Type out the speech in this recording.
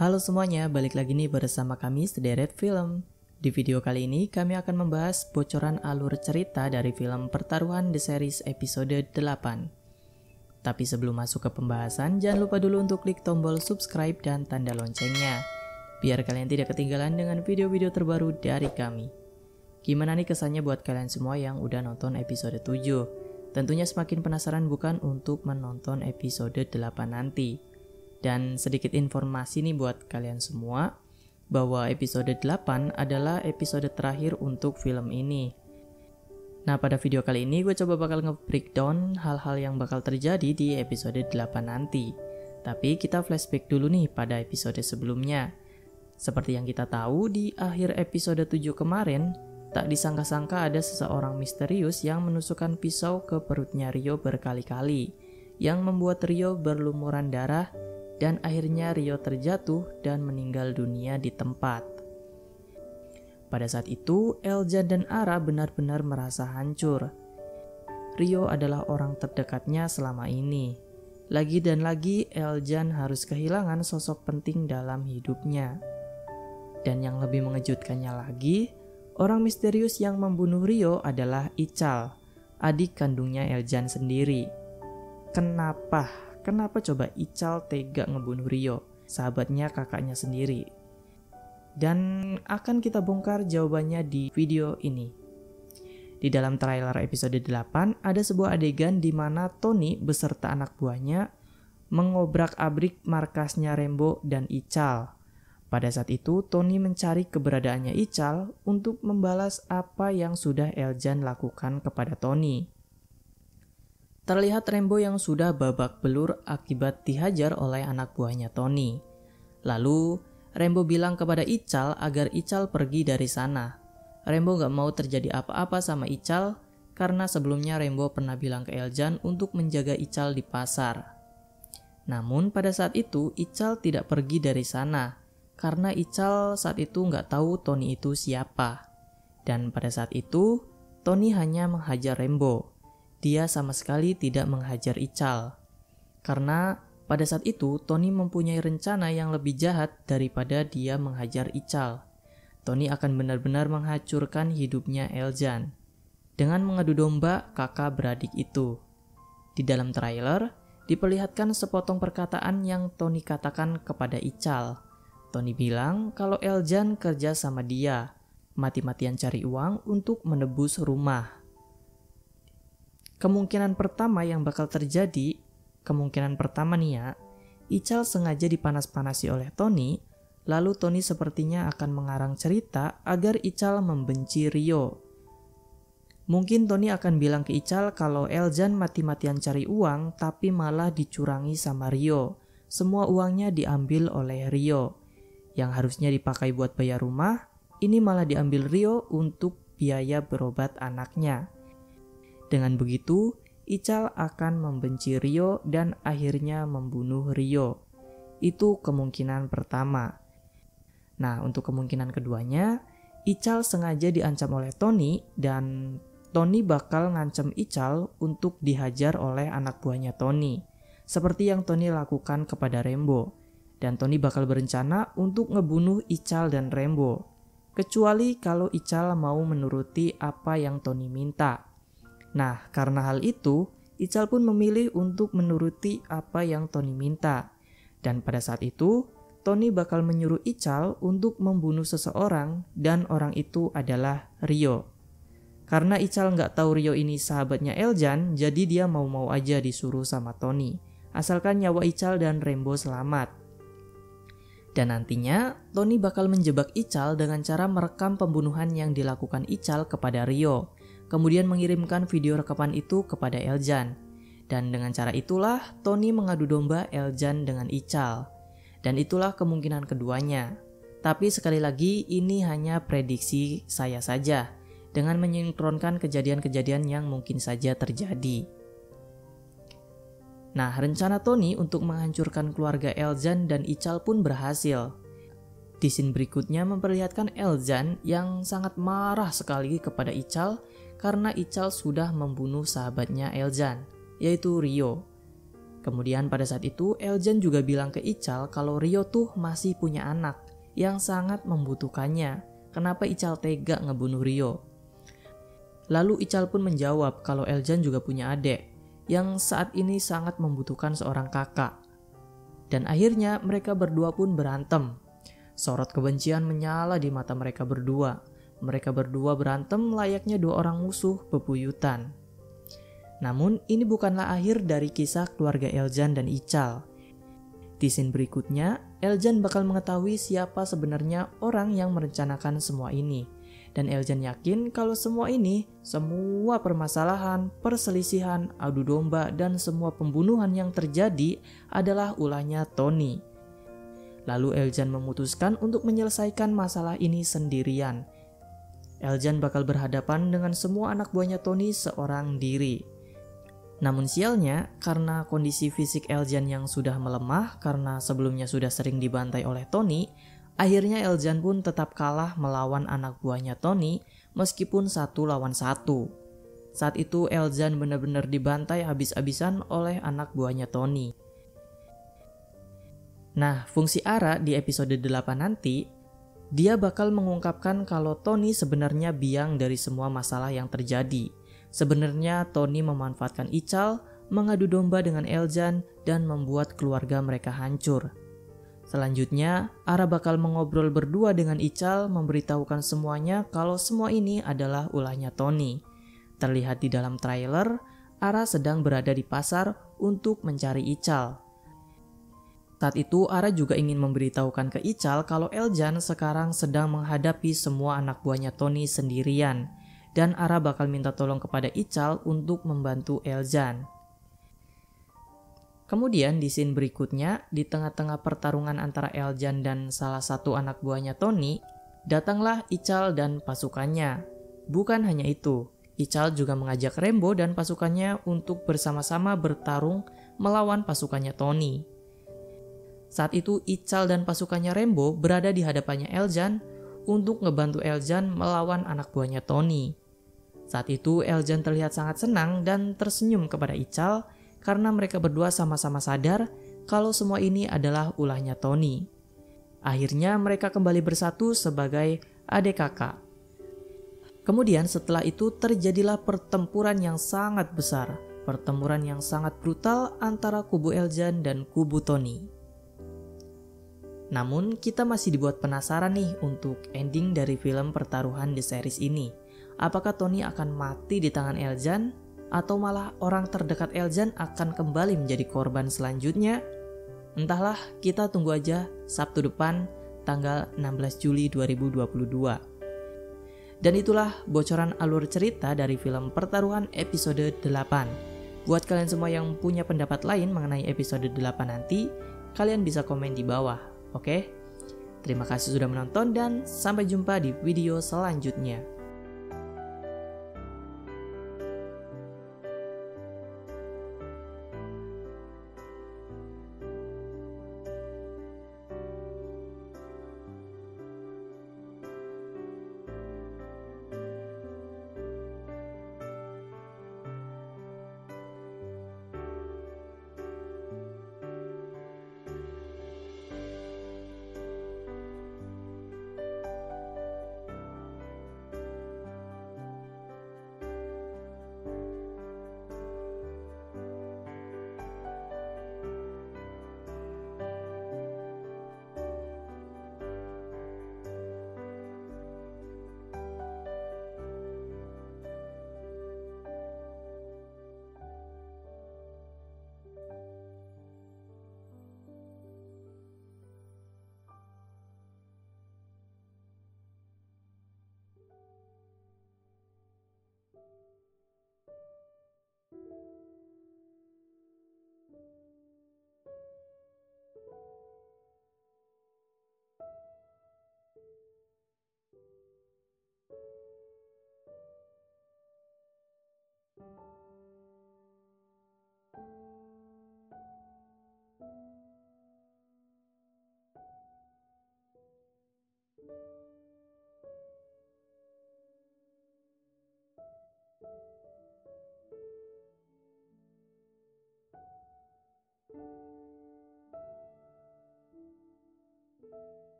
Halo semuanya, balik lagi nih bersama kami Sederet Film. Di video kali ini kami akan membahas bocoran alur cerita dari film Pertaruhan The Series episode 8. Tapi sebelum masuk ke pembahasan, jangan lupa dulu untuk klik tombol subscribe dan tanda loncengnya, biar kalian tidak ketinggalan dengan video-video terbaru dari kami. Gimana nih kesannya buat kalian semua yang udah nonton episode 7? Tentunya semakin penasaran bukan untuk menonton episode 8 nanti. Dan sedikit informasi nih buat kalian semua, bahwa episode 8 adalah episode terakhir untuk film ini. Nah, pada video kali ini gue coba bakal nge-breakdown hal-hal yang bakal terjadi di episode 8 nanti. Tapi kita flashback dulu nih pada episode sebelumnya. Seperti yang kita tahu, di akhir episode 7 kemarin, tak disangka-sangka ada seseorang misterius yang menusukkan pisau ke perutnya Rio berkali-kali, yang membuat Rio berlumuran darah, dan akhirnya Rio terjatuh dan meninggal dunia di tempat. Pada saat itu, Eljan dan Ara benar-benar merasa hancur. Rio adalah orang terdekatnya selama ini. Lagi dan lagi, Eljan harus kehilangan sosok penting dalam hidupnya. Dan yang lebih mengejutkannya lagi, orang misterius yang membunuh Rio adalah Ical, adik kandungnya Eljan sendiri. Kenapa coba Ical tega ngebunuh Rio, sahabatnya kakaknya sendiri? Dan akan kita bongkar jawabannya di video ini. Di dalam trailer episode 8 ada sebuah adegan di mana Tony beserta anak buahnya mengobrak-abrik markasnya Rembo dan Ical. Pada saat itu Tony mencari keberadaannya Ical untuk membalas apa yang sudah Eljan lakukan kepada Tony. Terlihat Rembo yang sudah babak belur akibat dihajar oleh anak buahnya Tony. Lalu Rembo bilang kepada Ical agar Ical pergi dari sana. Rembo gak mau terjadi apa-apa sama Ical karena sebelumnya Rembo pernah bilang ke Eljan untuk menjaga Ical di pasar. Namun pada saat itu Ical tidak pergi dari sana karena Ical saat itu gak tahu Tony itu siapa. Dan pada saat itu Tony hanya menghajar Rembo. Dia sama sekali tidak menghajar Ical. Karena pada saat itu Tony mempunyai rencana yang lebih jahat daripada dia menghajar Ical. Tony akan benar-benar menghancurkan hidupnya Eljan dengan mengadu domba kakak beradik itu. Di dalam trailer diperlihatkan sepotong perkataan yang Tony katakan kepada Ical. Tony bilang kalau Eljan kerja sama dia, mati-matian cari uang untuk menebus rumah. Kemungkinan pertama nih ya, Ical sengaja dipanas-panasi oleh Tony, lalu Tony sepertinya akan mengarang cerita agar Ical membenci Rio. Mungkin Tony akan bilang ke Ical kalau Eljan mati-matian cari uang tapi malah dicurangi sama Rio. Semua uangnya diambil oleh Rio. Yang harusnya dipakai buat bayar rumah, ini malah diambil Rio untuk biaya berobat anaknya. Dengan begitu, Ical akan membenci Rio dan akhirnya membunuh Rio. Itu kemungkinan pertama. Nah, untuk kemungkinan keduanya, Ical sengaja diancam oleh Tony dan Tony bakal ngancam Ical untuk dihajar oleh anak buahnya Tony. Seperti yang Tony lakukan kepada Rembo. Dan Tony bakal berencana untuk ngebunuh Ical dan Rembo. Kecuali kalau Ical mau menuruti apa yang Tony minta. Nah, karena hal itu, Ical pun memilih untuk menuruti apa yang Tony minta. Dan pada saat itu, Tony bakal menyuruh Ical untuk membunuh seseorang dan orang itu adalah Rio. Karena Ical nggak tahu Rio ini sahabatnya Eljan, jadi dia mau-mau aja disuruh sama Tony. Asalkan nyawa Ical dan Rembo selamat. Dan nantinya, Tony bakal menjebak Ical dengan cara merekam pembunuhan yang dilakukan Ical kepada Rio. Kemudian mengirimkan video rekaman itu kepada Eljan. Dan dengan cara itulah Tony mengadu domba Eljan dengan Ical. Dan itulah kemungkinan keduanya. Tapi sekali lagi ini hanya prediksi saya saja, dengan menyinkronkan kejadian-kejadian yang mungkin saja terjadi. Nah, rencana Tony untuk menghancurkan keluarga Eljan dan Ical pun berhasil. Di scene berikutnya memperlihatkan Eljan yang sangat marah sekali kepada Ical karena Ical sudah membunuh sahabatnya Eljan, yaitu Rio. Kemudian pada saat itu Eljan juga bilang ke Ichal kalau Rio tuh masih punya anak yang sangat membutuhkannya. Kenapa Ichal tega ngebunuh Rio? Lalu Ichal pun menjawab kalau Eljan juga punya adik yang saat ini sangat membutuhkan seorang kakak. Dan akhirnya mereka berdua pun berantem. Sorot kebencian menyala di mata mereka berdua. Mereka berdua berantem layaknya dua orang musuh bebuyutan. Namun ini bukanlah akhir dari kisah keluarga Eljan dan Ichal. Di scene berikutnya, Eljan bakal mengetahui siapa sebenarnya orang yang merencanakan semua ini. Dan Eljan yakin kalau semua ini, semua permasalahan, perselisihan, adu domba, dan semua pembunuhan yang terjadi adalah ulahnya Tony. Lalu Eljan memutuskan untuk menyelesaikan masalah ini sendirian. Eljan bakal berhadapan dengan semua anak buahnya Tony seorang diri. Namun sialnya, karena kondisi fisik Eljan yang sudah melemah karena sebelumnya sudah sering dibantai oleh Tony, akhirnya Eljan pun tetap kalah melawan anak buahnya Tony meskipun 1 lawan 1. Saat itu Eljan benar-benar dibantai habis-habisan oleh anak buahnya Tony. Nah, fungsi Ara di episode 8 nanti, dia bakal mengungkapkan kalau Tony sebenarnya biang dari semua masalah yang terjadi. Sebenarnya Tony memanfaatkan Ichal, mengadu domba dengan Eljan, dan membuat keluarga mereka hancur. Selanjutnya, Ara bakal mengobrol berdua dengan Ichal, memberitahukan semuanya kalau semua ini adalah ulahnya Tony. Terlihat di dalam trailer, Ara sedang berada di pasar untuk mencari Ichal. Saat itu Ara juga ingin memberitahukan ke Ichal kalau Eljan sekarang sedang menghadapi semua anak buahnya Tony sendirian. Dan Ara bakal minta tolong kepada Ichal untuk membantu Eljan. Kemudian di scene berikutnya, di tengah-tengah pertarungan antara Eljan dan salah satu anak buahnya Tony, datanglah Ichal dan pasukannya. Bukan hanya itu, Ichal juga mengajak Rembo dan pasukannya untuk bersama-sama bertarung melawan pasukannya Tony. Saat itu Ichal dan pasukannya Rembo berada di hadapannya Eljan untuk ngebantu Eljan melawan anak buahnya Tony. Saat itu Eljan terlihat sangat senang dan tersenyum kepada Ichal karena mereka berdua sama-sama sadar kalau semua ini adalah ulahnya Tony. Akhirnya mereka kembali bersatu sebagai adik kakak. Kemudian setelah itu terjadilah pertempuran yang sangat besar, pertempuran yang sangat brutal antara kubu Eljan dan kubu Tony. Namun kita masih dibuat penasaran nih untuk ending dari film pertaruhan The Series ini. Apakah Tony akan mati di tangan Eljan? Atau malah orang terdekat Eljan akan kembali menjadi korban selanjutnya? Entahlah, kita tunggu aja Sabtu depan tanggal 16 Juli 2022. Dan itulah bocoran alur cerita dari film Pertaruhan episode 8. Buat kalian semua yang punya pendapat lain mengenai episode 8 nanti, kalian bisa komen di bawah, oke? Terima kasih sudah menonton dan sampai jumpa di video selanjutnya.